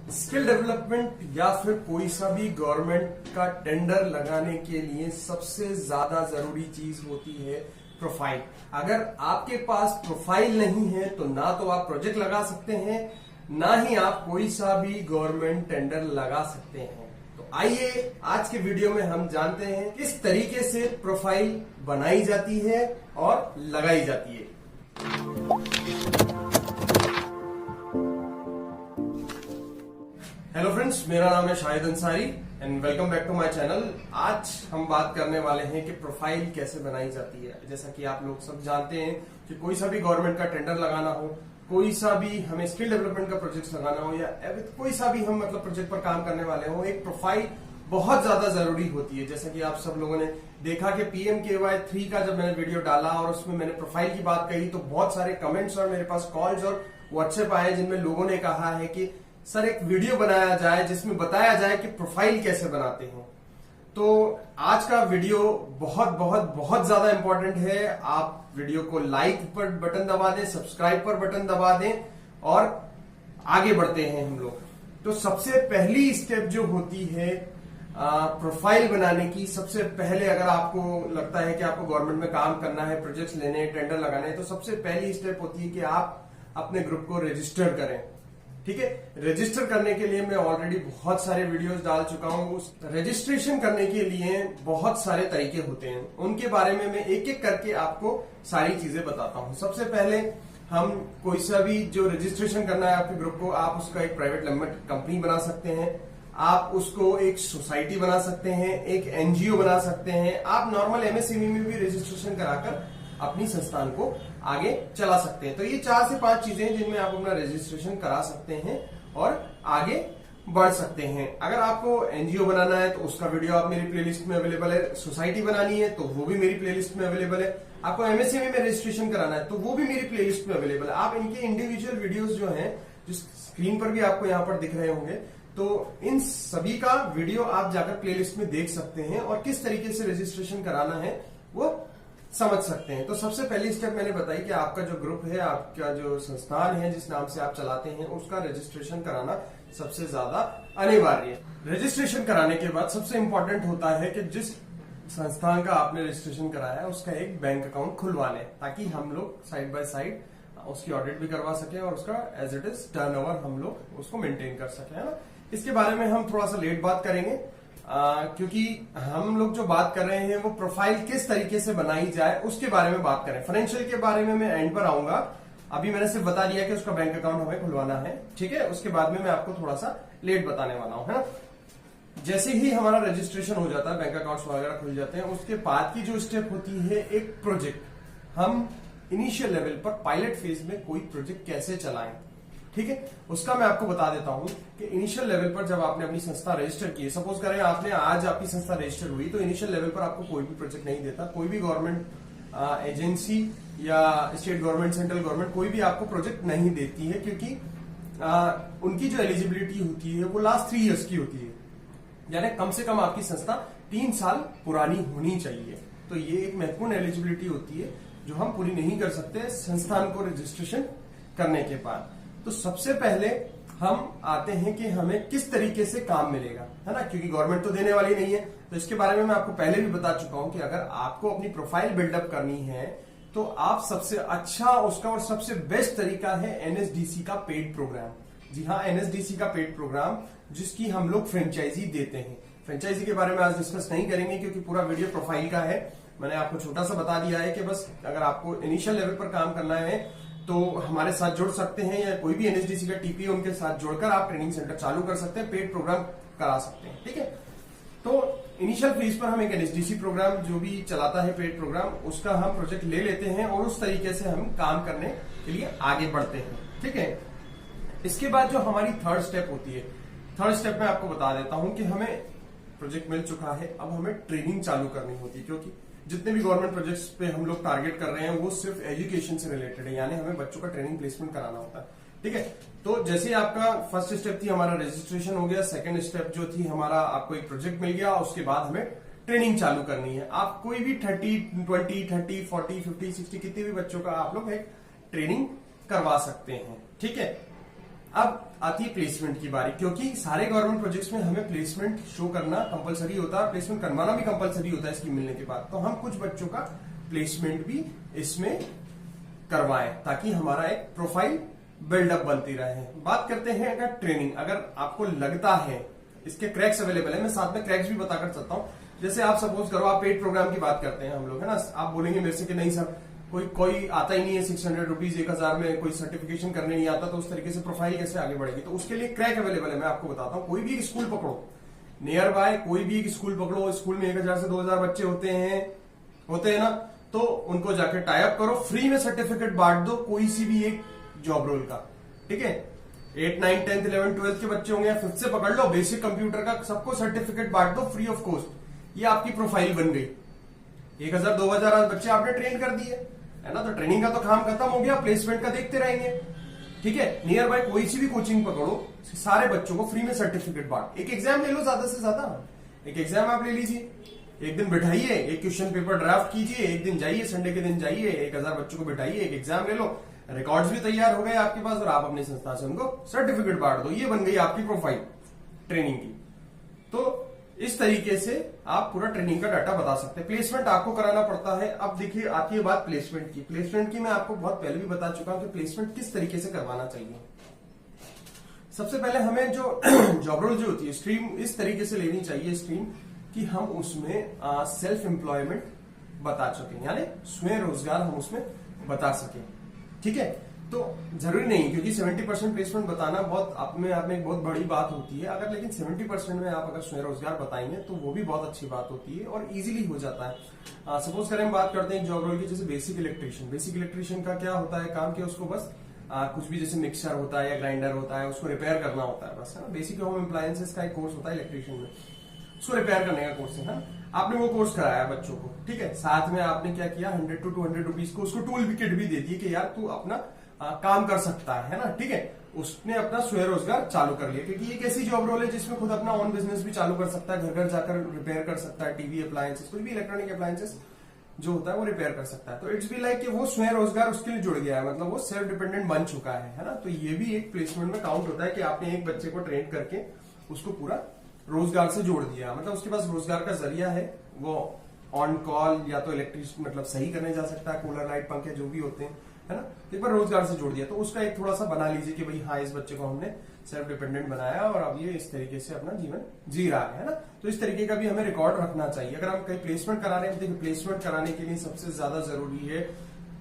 Skill development या फिर कोई सा भी गवर्नमेंट का टेंडर लगाने के लिए सबसे ज्यादा जरूरी चीज होती है प्रोफाइल। अगर आपके पास प्रोफाइल नहीं है तो ना तो आप प्रोजेक्ट लगा सकते हैं, ना ही आप कोई सा भी गवर्नमेंट टेंडर लगा सकते हैं। तो आइए आज के वीडियो में हम जानते हैं किस तरीके से प्रोफाइल बनाई जाती है और लगाई जाती है। हेलो फ्रेंड्स, मेरा नाम है Shahid Ansari and welcome back to my channel. आज हम बात करने वाले हैं कि प्रोफाइल कैसे बनाई जाती है। जैसा कि आप लोग सब जानते हैं कि कोई सा भी गवर्नमेंट का टेंडर लगाना हो, कोई सा भी हमें स्किल डेवलपमेंट का प्रोजेक्ट लगाना हो या कोई सा भी हम प्रोजेक्ट पर काम करने वाले हो, एक प्रोफाइल बहुत ज्यादा जरूरी होती है। जैसा कि आप सब लोगों ने देखा कि PMKY 3 का जब मैंने वीडियो डाला और उसमें मैंने प्रोफाइल की बात कही तो बहुत सारे कमेंट्स और मेरे पास कॉल्स और व्हाट्सएप आए जिनमें लोगों ने कहा है कि सर एक वीडियो बनाया जाए जिसमें बताया जाए कि प्रोफाइल कैसे बनाते हैं। तो आज का वीडियो बहुत बहुत बहुत ज्यादा इंपॉर्टेंट है। आप वीडियो को लाइक पर बटन दबा दें, सब्सक्राइब पर बटन दबा दें और आगे बढ़ते हैं हम लोग। तो सबसे पहली स्टेप जो होती है प्रोफाइल बनाने की, सबसे पहले अगर आपको लगता है कि आपको गवर्नमेंट में काम करना है, प्रोजेक्ट्स लेने, टेंडर लगाने हैं, तो सबसे पहली स्टेप होती है कि आप अपने ग्रुप को रजिस्टर करें। ठीक है, रजिस्टर करने के लिए मैं ऑलरेडी बहुत सारे वीडियोस डाल चुका हूं। उस रजिस्ट्रेशन करने के लिए बहुत सारे तरीके होते हैं, उनके बारे में मैं एक एक करके आपको सारी चीजें बताता हूं। सबसे पहले हम कोई सा भी जो रजिस्ट्रेशन करना है आपके ग्रुप को, आप उसका एक प्राइवेट लिमिटेड कंपनी बना सकते हैं, आप उसको एक सोसाइटी बना सकते हैं, एक NGO बना सकते हैं, आप नॉर्मल MSME में भी रजिस्ट्रेशन कराकर अपनी संस्थान को आगे चला सकते हैं। तो ये 4 से 5 चीजें हैं जिनमें आप अपना रजिस्ट्रेशन करा सकते हैं और आगे बढ़ सकते हैं। अगर आपको NGO बनाना है तो उसका वीडियो आप मेरी प्लेलिस्ट में अवेलेबल है, सोसाइटी बनानी है तो वो भी मेरी प्लेलिस्ट में अवेलेबल है, आपको MSME में रजिस्ट्रेशन कराना है तो वो भी मेरी प्लेलिस्ट में अवेलेबल है। आप इनके इंडिविजुअल वीडियोस जो हैं, जो स्क्रीन पर भी आपको यहाँ पर दिख रहे होंगे, तो इन सभी का वीडियो आप जाकर प्लेलिस्ट में देख सकते हैं और किस तरीके से रजिस्ट्रेशन कराना है वो समझ सकते हैं। तो सबसे पहली स्टेप मैंने बताई कि आपका जो ग्रुप है, आपका जो संस्थान है जिस नाम से आप चलाते हैं, उसका रजिस्ट्रेशन कराना सबसे ज्यादा अनिवार्य है। रजिस्ट्रेशन कराने के बाद सबसे इंपॉर्टेंट होता है कि जिस संस्थान का आपने रजिस्ट्रेशन कराया है उसका एक बैंक अकाउंट खुलवा लें, ताकि हम लोग साइड बाय साइड उसकी ऑडिट भी करवा सकें और उसका एज इट इज टर्नओवर हम लोग उसको मेंटेन कर सकें, है ना। इसके बारे में हम थोड़ा सा लेट बात करेंगे क्योंकि हम लोग जो बात कर रहे हैं वो प्रोफाइल किस तरीके से बनाई जाए उसके बारे में बात करें। फाइनेंशियल के बारे में मैं एंड पर आऊंगा, अभी मैंने सिर्फ बता दिया कि उसका बैंक अकाउंट हमें खुलवाना है, ठीक है। उसके बाद में मैं आपको थोड़ा सा लेट बताने वाला हूं, है ना। जैसे ही हमारा रजिस्ट्रेशन हो जाता है, बैंक अकाउंट वगैरह खुल जाते हैं, उसके बाद की जो स्टेप होती है एक प्रोजेक्ट। हम इनिशियल लेवल पर पायलट फेज में कोई प्रोजेक्ट कैसे चलाएं, ठीक है, उसका मैं आपको बता देता हूं कि इनिशियल लेवल पर जब आपने अपनी संस्था रजिस्टर की है, सपोज करें आपने आज आपकी संस्था रजिस्टर हुई, तो इनिशियल लेवल पर आपको कोई भी प्रोजेक्ट नहीं देता, कोई भी गवर्नमेंट एजेंसी या स्टेट गवर्नमेंट, सेंट्रल गवर्नमेंट कोई भी आपको प्रोजेक्ट नहीं देती है, क्योंकि उनकी जो एलिजिबिलिटी होती है वो लास्ट 3 इयर्स की होती है, यानी कम से कम आपकी संस्था 3 साल पुरानी होनी चाहिए। तो ये एक महत्वपूर्ण एलिजिबिलिटी होती है जो हम पूरी नहीं कर सकते संस्थान को रजिस्ट्रेशन करने के बाद। तो सबसे पहले हम आते हैं कि हमें किस तरीके से काम मिलेगा, है ना, क्योंकि गवर्नमेंट तो देने वाली नहीं है। तो इसके बारे में मैं आपको पहले भी बता चुका हूं कि अगर आपको अपनी प्रोफाइल बिल्डअप करनी है तो आप सबसे अच्छा उसका और सबसे बेस्ट तरीका है NSDC का पेड प्रोग्राम। जी हाँ, NSDC का पेड प्रोग्राम, जिसकी हम लोग फ्रेंचाइजी देते हैं। फ्रेंचाइजी के बारे में आज डिस्कस नहीं करेंगे क्योंकि पूरा वीडियो प्रोफाइल का है। मैंने आपको छोटा सा बता दिया है कि बस अगर आपको इनिशियल लेवल पर काम करना है तो हमारे साथ जुड़ सकते हैं, या कोई भी NSDC का TP उनके साथ जुड़कर आप ट्रेनिंग सेंटर चालू कर सकते हैं, पेड प्रोग्राम करा सकते हैं, ठीक है। तो इनिशियल फेज पर हम एक NSDC प्रोग्राम जो भी चलाता है पेड प्रोग्राम, उसका हम प्रोजेक्ट ले लेते हैं और उस तरीके से हम काम करने के लिए आगे बढ़ते हैं, ठीक है। इसके बाद जो हमारी थर्ड स्टेप होती है, थर्ड स्टेप में आपको बता देता हूं कि हमें प्रोजेक्ट मिल चुका है, अब हमें ट्रेनिंग चालू करनी होती है, क्योंकि जितने भी गवर्नमेंट प्रोजेक्ट्स पे हम लोग टारगेट कर रहे हैं वो सिर्फ एजुकेशन से रिलेटेड है, यानी हमें बच्चों का ट्रेनिंग प्लेसमेंट कराना होता है, ठीक है। तो जैसे आपका फर्स्ट स्टेप थी हमारा रजिस्ट्रेशन हो गया, सेकंड स्टेप जो थी हमारा आपको एक प्रोजेक्ट मिल गया, उसके बाद हमें ट्रेनिंग चालू करनी है। आप कोई भी 30, 20, 30, 40, 50, 60 कितने भी बच्चों का आप लोग एक ट्रेनिंग करवा सकते हैं, ठीक है। अब आती है प्लेसमेंट की बारी, क्योंकि सारे गवर्नमेंट प्रोजेक्ट्स में हमें प्लेसमेंट शो करना कंपलसरी होता है, प्लेसमेंट करवाना भी कंपलसरी होता है स्कीम मिलने के बाद। तो हम कुछ बच्चों का प्लेसमेंट भी इसमें करवाएं ताकि हमारा एक प्रोफाइल बिल्डअप बनती रहे। बात करते हैं अगर ट्रेनिंग, अगर आपको लगता है इसके क्रैक्स अवेलेबल है, मैं साथ में क्रैक्स भी बताकर चलता हूँ। जैसे आप सपोज करो आप पेड प्रोग्राम की बात करते हैं हम लोग, है ना, आप बोलेंगे मेरे से कि नहीं सर कोई आता ही नहीं है 600 रुपीज 1000 में, कोई सर्टिफिकेशन करने नहीं आता, तो उस तरीके से प्रोफाइल कैसे आगे बढ़ेगी। तो उसके लिए क्रैक अवेलेबल है, मैं आपको बताता हूँ। कोई भी एक स्कूल पकड़ो, नियर बाय कोई भी एक स्कूल पकड़ो, स्कूल में 1000 से 2000 बच्चे होते हैं ना, तो उनको जाके टाई अप करो, फ्री में सर्टिफिकेट बांट दो कोई सी भी एक जॉब रोल का, ठीक है। 8, 9, 10, 11, 12 के बच्चे होंगे या 5th से पकड़ लो, बेसिक कंप्यूटर का सबको सर्टिफिकेट बांट दो फ्री ऑफ कॉस्ट। ये आपकी प्रोफाइल बन गई। 1000 2000 बच्चे आपने ट्रेन कर दिए, है ना, तो ट्रेनिंग का तो काम खत्म हो गया, प्लेसमेंट का देखते रहेंगे, ठीक है। नियर बाय कोई सी भी कोचिंग पकड़ो, सारे बच्चों को फ्री में सर्टिफिकेट बांट। एक एग्जाम ले लो, ज्यादा से ज्यादा एक एग्जाम आप ले लीजिए, एक दिन बैठाइए, एक क्वेश्चन पेपर ड्राफ्ट कीजिए, एक दिन जाइए, संडे के दिन जाइए, 1000 बच्चों को बैठाइए, एक एग्जाम ले लो, रिकॉर्ड्स भी तैयार हो गए आपके पास और आप अपनी संस्था से उनको सर्टिफिकेट बांट दो। ये बन गई आपकी प्रोफाइल ट्रेनिंग की। तो इस तरीके से आप पूरा ट्रेनिंग का डाटा बता सकते हैं। प्लेसमेंट आपको कराना पड़ता है। अब देखिए आती है बात प्लेसमेंट की। प्लेसमेंट की मैं आपको बहुत पहले भी बता चुका हूं कि प्लेसमेंट किस तरीके से करवाना चाहिए। सबसे पहले हमें जो जॉब रोल जो होती है, स्ट्रीम इस तरीके से लेनी चाहिए स्ट्रीम कि हम उसमें सेल्फ एम्प्लॉयमेंट बता सकें, यानी स्वयं रोजगार हम उसमें बता सकें, ठीक है। तो जरूरी नहीं, क्योंकि 70% प्लेसमेंट बताना बहुत अपने आप में एक बहुत बड़ी बात होती है। अगर लेकिन 70% में आप अगर स्वयं रोजगार बताएंगे तो वो भी बहुत अच्छी बात होती है और इजीली हो जाता है। सपोज करें हम बात करते हैं जॉब रोल की, जैसे बेसिक इलेक्ट्रिशियन। बेसिक इलेक्ट्रिशियन का क्या होता है काम, कि उसको बस कुछ भी जैसे मिक्सर होता है या ग्राइंडर होता है, उसको रिपेयर करना होता है बस, है ना। बेसिक होम अप्लायंसेस का एक कोर्स होता है इलेक्ट्रिशियन में, उसको रिपेयर करने का कोर्स है ना। आपने वो कोर्स कराया बच्चों को, ठीक है। साथ में आपने क्या किया, 100 to 200 रुपीज को उसको टूल किट भी दे दी कि यार तू अपना काम कर सकता है ना, ठीक है। उसने अपना स्वयं रोजगार चालू कर लिया, क्योंकि एक ऐसी जॉब रोल है जिसमें खुद अपना ऑन बिजनेस भी चालू कर सकता है, घर घर जाकर रिपेयर कर सकता है, टीवी अप्लायंसेस, कोई भी इलेक्ट्रॉनिक अप्लायंसेस जो होता है वो रिपेयर कर सकता है। तो इट्स बी लाइक कि वो स्वयं रोजगार उसके लिए जुड़ गया है, मतलब वो सेल्फ डिपेंडेंट बन चुका है ना। तो ये भी एक प्लेसमेंट में काउंट होता है कि आपने एक बच्चे को ट्रेन करके उसको पूरा रोजगार से जोड़ दिया, मतलब उसके पास रोजगार का जरिया है। वो ऑन कॉल या तो इलेक्ट्रिक मतलब सही करने जा सकता है, कूलर लाइट पंखे जो भी होते हैं, है ना। एक बार रोजगार से जोड़ दिया तो उसका एक थोड़ा सा बना लीजिए कि भाई हाँ, इस बच्चे को हमने सेल्फ डिपेंडेंट बनाया और अब ये इस तरीके से अपना जीवन जी रहा है ना। तो इस तरीके का भी हमें रिकॉर्ड रखना चाहिए। अगर हम कहीं प्लेसमेंट करा रहे हैं, देखिए प्लेसमेंट कराने के लिए सबसे ज्यादा जरूरी है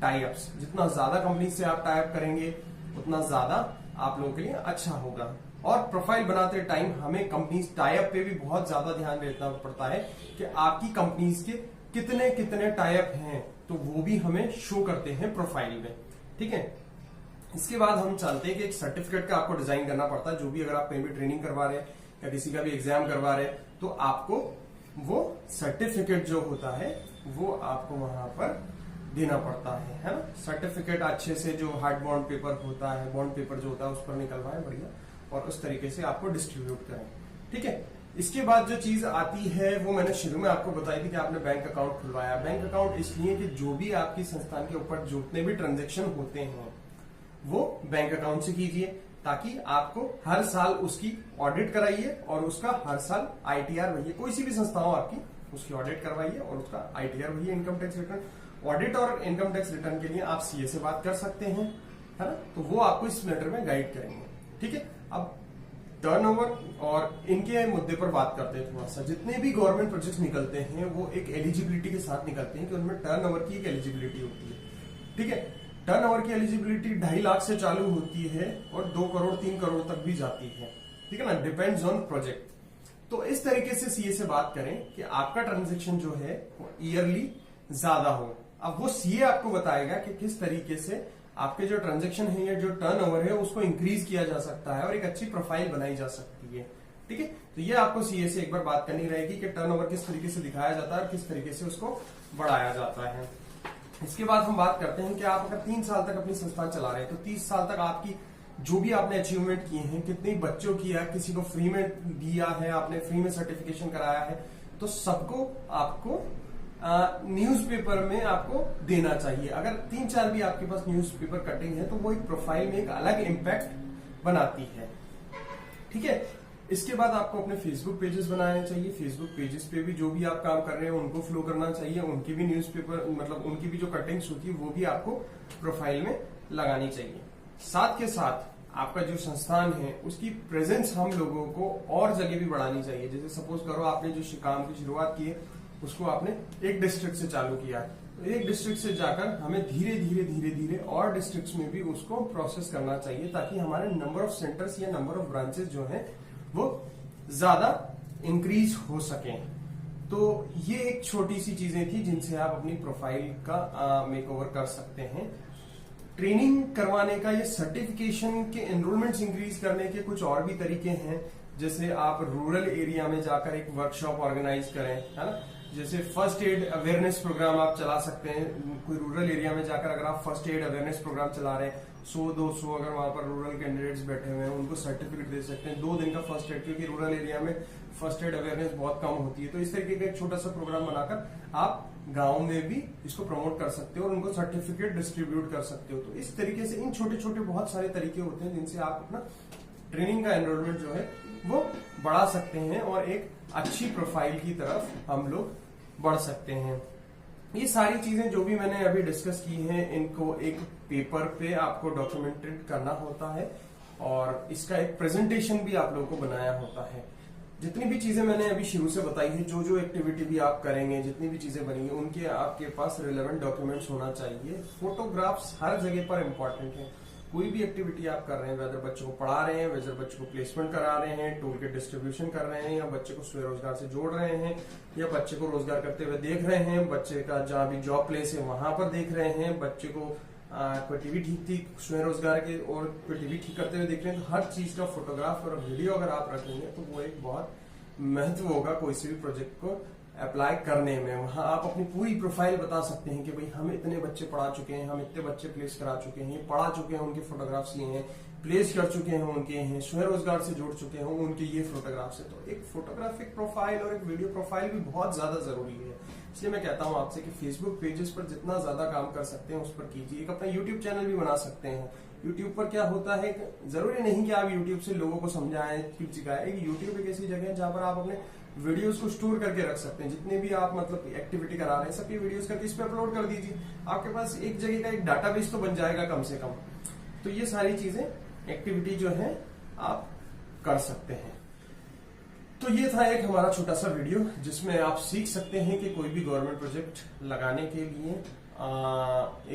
टाई अप्स। जितना ज्यादा कंपनी से आप टाई अप करेंगे उतना ज्यादा आप लोगों के लिए अच्छा होगा। और प्रोफाइल बनाते टाइम हमें कंपनीज टाई अप पे भी बहुत ज्यादा ध्यान देना पड़ता है कि आपकी कंपनीज के कितने कितने टाई अप हैं, तो वो भी हमें शो करते हैं प्रोफाइल में, ठीक है। इसके बाद हम चाहते हैं कि एक सर्टिफिकेट का आपको डिजाइन करना पड़ता है। जो भी अगर आप कहीं भी ट्रेनिंग करवा रहे हैं या किसी का भी एग्जाम करवा रहे हैं, तो आपको वो सर्टिफिकेट जो होता है वो आपको वहां पर देना पड़ता है ना। सर्टिफिकेट अच्छे से जो हार्ड बॉन्ड पेपर होता है, बॉन्ड पेपर जो होता है उस पर निकलवाएं बढ़िया, और उस तरीके से आपको डिस्ट्रीब्यूट करें, ठीक है। इसके बाद जो चीज आती है वो मैंने शुरू में आपको बताई थी कि आपने बैंक अकाउंट खुलवाया। बैंक अकाउंट इसलिए कि जो भी आपकी संस्थान के ऊपर जितने भी ट्रांजेक्शन होते हैं वो बैंक अकाउंट से कीजिए, ताकि आपको हर साल उसकी ऑडिट कराइए और उसका हर साल ITR भरिए। कोई सी भी संस्था हो आपकी, उसकी ऑडिट करवाइए और उसका ITR भरिए, इनकम टैक्स रिटर्न। ऑडिट और इनकम टैक्स रिटर्न के लिए आप CA से बात कर सकते हैं, है ना। तो वो आपको इस मैटर में गाइड करेंगे, ठीक है। अब टर्नओवर और इनके मुद्दे पर बात करते हैं थोड़ा सा। जितने भी गवर्नमेंट प्रोजेक्ट्स निकलते हैं वो एक एलिजिबिलिटी के साथ निकलते हैं कि उनमें टर्नओवर की एक एलिजिबिलिटी होती है, ठीक है। टर्नओवर की एलिजिबिलिटी 2.5 लाख से चालू होती है और 2 करोड़ 3 करोड़ तक भी जाती है, ठीक है ना, डिपेंड्स ऑन प्रोजेक्ट। तो इस तरीके से CA से बात करें कि आपका ट्रांजेक्शन जो है वो ईयरली ज्यादा हो। अब वो CA आपको बताएगा कि किस तरीके से आपके जो ट्रांजेक्शन है या जो टर्नओवर है उसको इंक्रीज किया जा सकता है और एक अच्छी प्रोफाइल बनाई जा सकती है, ठीक है। तो ये आपको CA से एक बार बात करनी रहेगी कि टर्नओवर किस तरीके से दिखाया जाता है और किस तरीके से उसको बढ़ाया जाता है। इसके बाद हम बात करते हैं कि आप अगर 3 साल तक अपनी संस्थान चला रहे हैं तो 30 साल तक आपकी जो भी आपने अचीवमेंट किए हैं, कितने बच्चों की है, किसी को फ्री में दिया है, आपने फ्री में सर्टिफिकेशन कराया है, तो सबको आपको न्यूज़पेपर में आपको देना चाहिए। अगर 3-4 भी आपके पास न्यूज़पेपर कटिंग है तो वो एक प्रोफाइल में एक अलग इम्पैक्ट बनाती है। ठीक है। इसके बाद आपको अपने फेसबुक पेजेस बनाने चाहिए। फेसबुक पेजेस पे भी जो भी आप काम कर रहे हैं उनको फ्लो करना चाहिए, उनकी भी न्यूज़पेपर मतलब उनकी भी जो कटिंग्स होती है वो भी आपको प्रोफाइल में लगानी चाहिए। साथ के साथ आपका जो संस्थान है उसकी प्रेजेंस हम लोगों को और जगह भी बढ़ानी चाहिए। जैसे सपोज करो आपने जो काम की शुरुआत की है उसको आपने एक डिस्ट्रिक्ट से चालू किया, तो एक डिस्ट्रिक्ट से जाकर हमें धीरे धीरे धीरे धीरे और डिस्ट्रिक्ट्स में भी उसको प्रोसेस करना चाहिए, ताकि हमारे नंबर ऑफ सेंटर्स या नंबर ऑफ ब्रांचेस जो है वो ज्यादा इंक्रीज हो सके। तो ये एक छोटी सी चीजें थी जिनसे आप अपनी प्रोफाइल का मेकओवर कर सकते हैं। ट्रेनिंग करवाने का, ये सर्टिफिकेशन के एनरोलमेंट्स इंक्रीज करने के कुछ और भी तरीके हैं। जैसे आप रूरल एरिया में जाकर एक वर्कशॉप ऑर्गेनाइज करें, है ना। जैसे फर्स्ट एड अवेयरनेस प्रोग्राम आप चला सकते हैं। कोई रूरल एरिया में जाकर अगर आप फर्स्ट एड अवेयरनेस प्रोग्राम चला रहे हैं, 100-200 अगर वहां पर रूरल कैंडिडेट्स बैठे हुए हैं उनको सर्टिफिकेट दे सकते हैं 2 दिन का फर्स्ट एड, क्योंकि रूरल एरिया में फर्स्ट एड अवेयरनेस बहुत कम होती है। तो इस तरीके का एक छोटा सा प्रोग्राम बनाकर आप गांव में भी इसको प्रमोट कर सकते हो और उनको सर्टिफिकेट डिस्ट्रीब्यूट कर सकते हो। तो इस तरीके से इन छोटे छोटे बहुत सारे तरीके होते हैं जिनसे आप अपना ट्रेनिंग का एनरोलमेंट जो है वो बढ़ा सकते हैं और एक अच्छी प्रोफाइल की तरफ हम लोग बढ़ सकते हैं। ये सारी चीजें जो भी मैंने अभी डिस्कस की हैं इनको एक पेपर पे आपको डॉक्यूमेंटेड करना होता है और इसका एक प्रेजेंटेशन भी आप लोगों को बनाया होता है। जितनी भी चीजें मैंने अभी शुरू से बताई है, जो जो एक्टिविटी भी आप करेंगे, जितनी भी चीजें बनेंगी, उनके आपके पास रिलेवेंट डॉक्यूमेंट्स होना चाहिए। फोटोग्राफ्स हर जगह पर इंपॉर्टेंट है। कोई भी एक्टिविटी आप कर रहे हैं, वेदर बच्चों को पढ़ा रहे हैं, वेदर बच्चों को प्लेसमेंट करा रहे हैं, टूल के डिस्ट्रीब्यूशन कर रहे हैं, या बच्चे को स्वरोजगार से जोड़ रहे हैं, या बच्चे को रोजगार करते हुए देख रहे हैं, बच्चे का जहां भी जॉब प्लेस है वहां पर देख रहे हैं, बच्चे को कोई टीवी ठीक स्वरोजगार के और कोई टीवी ठीक करते हुए देख रहे हैं, तो हर चीज का फोटोग्राफ और वीडियो अगर आप रखेंगे तो वो एक बहुत महत्व होगा कोई से भी प्रोजेक्ट को अप्लाई करने में। वहां आप अपनी पूरी प्रोफाइल बता सकते हैं कि भाई हम इतने बच्चे पढ़ा चुके हैं, हम इतने बच्चे प्लेस करा चुके हैं, पढ़ा चुके हैं, उनके फोटोग्राफ्स ये हैं, प्लेस कर चुके हैं उनके हैं, स्वरोजगार से जोड़ चुके हैं उनके ये फोटोग्राफ्स है। तो एक फोटोग्राफिक प्रोफाइल और एक वीडियो प्रोफाइल भी बहुत ज्यादा जरूरी है। इसलिए मैं कहता हूं आपसे कि फेसबुक पेजेस पर जितना ज्यादा काम कर सकते हैं उस पर कीजिए। एक अपना यूट्यूब चैनल भी बना सकते हैं। यूट्यूब पर क्या होता है, जरूरी नहीं कि आप यूट्यूब से लोगों को समझाएं, कुछ सिखाएं। यूट्यूब एक ऐसी जगह है जहां पर आप अपने वीडियोस को स्टोर करके रख सकते हैं। जितने भी आप मतलब एक्टिविटी करा रहे हैं सबकी वीडियोस करके इस पे अपलोड कर दीजिए। आपके पास एक जगह का एक डाटाबेस तो बन जाएगा कम से कम। तो ये सारी चीजें एक्टिविटी जो है आप कर सकते हैं। तो ये था एक हमारा छोटा सा वीडियो जिसमें आप सीख सकते हैं कि कोई भी गवर्नमेंट प्रोजेक्ट लगाने के लिए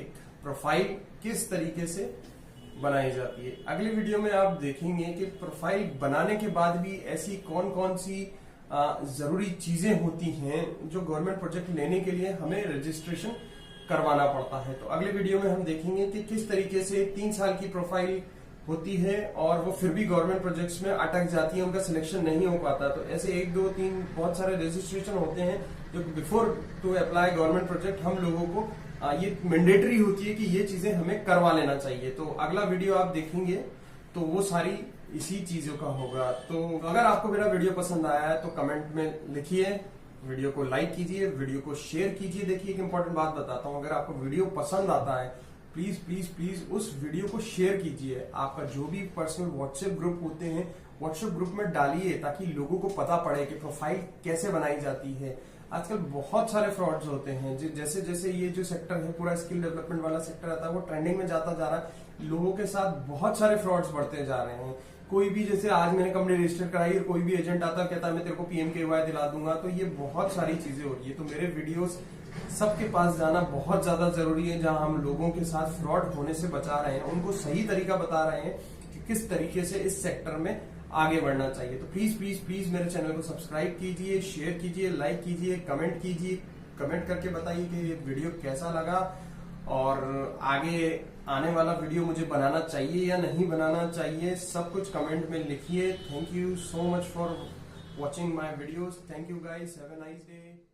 एक प्रोफाइल किस तरीके से बनाई जाती है। अगले वीडियो में आप देखेंगे कि प्रोफाइल बनाने के बाद भी ऐसी कौन कौन सी जरूरी चीजें होती हैं जो गवर्नमेंट प्रोजेक्ट लेने के लिए हमें रजिस्ट्रेशन करवाना पड़ता है। तो अगले वीडियो में हम देखेंगे कि किस तरीके से 3 साल की प्रोफाइल होती है और वो फिर भी गवर्नमेंट प्रोजेक्ट्स में अटक जाती है, उनका सिलेक्शन नहीं हो पाता। तो ऐसे 1, 2, 3 बहुत सारे रजिस्ट्रेशन होते हैं जो before to apply government project हम लोगों को ये मैंडेटरी होती है कि ये चीजें हमें करवा लेना चाहिए। तो अगला वीडियो आप देखेंगे तो वो सारी इसी चीजों का होगा। तो अगर आपको मेरा वीडियो पसंद आया है तो कमेंट में लिखिए, वीडियो को लाइक कीजिए, वीडियो को शेयर कीजिए। देखिए एक इंपॉर्टेंट बात बताता हूं, अगर आपको वीडियो पसंद आता है प्लीज प्लीज प्लीज उस वीडियो को शेयर कीजिए। आपका जो भी पर्सनल व्हाट्सएप ग्रुप होते हैं व्हाट्सएप ग्रुप में डालिए ताकि लोगों को पता पड़े कि प्रोफाइल कैसे बनाई जाती है। आजकल बहुत सारे फ्रॉड्स होते हैं, जैसे जैसे ये जो सेक्टर है पूरा स्किल डेवलपमेंट वाला सेक्टर आता है वो ट्रेंडिंग में जाता जा रहा है। लोगों के साथ बहुत सारे फ्रॉड्स बढ़ते जा रहे हैं। कोई भी जैसे आज मैंने कंपनी रजिस्टर कराई और कोई भी एजेंट आता कहता है मैं तेरे को PMKY दिला दूंगा, तो ये बहुत सारी चीजें हो रही है। तो मेरे वीडियोस सबके पास जाना बहुत ज्यादा जरूरी है। जहां हम लोगों के साथ फ्रॉड होने से बचा रहे हैं, उनको सही तरीका बता रहे हैं कि किस तरीके से इस सेक्टर में आगे बढ़ना चाहिए। तो प्लीज प्लीज प्लीज मेरे चैनल को सब्सक्राइब कीजिए, शेयर कीजिए, लाइक कीजिए, कमेंट कीजिए। कमेंट करके बताइए कि ये वीडियो कैसा लगा और आगे आने वाला वीडियो मुझे बनाना चाहिए या नहीं बनाना चाहिए, सब कुछ कमेंट में लिखिए। Thank you so much for watching my videos. Thank you guys, have a nice day.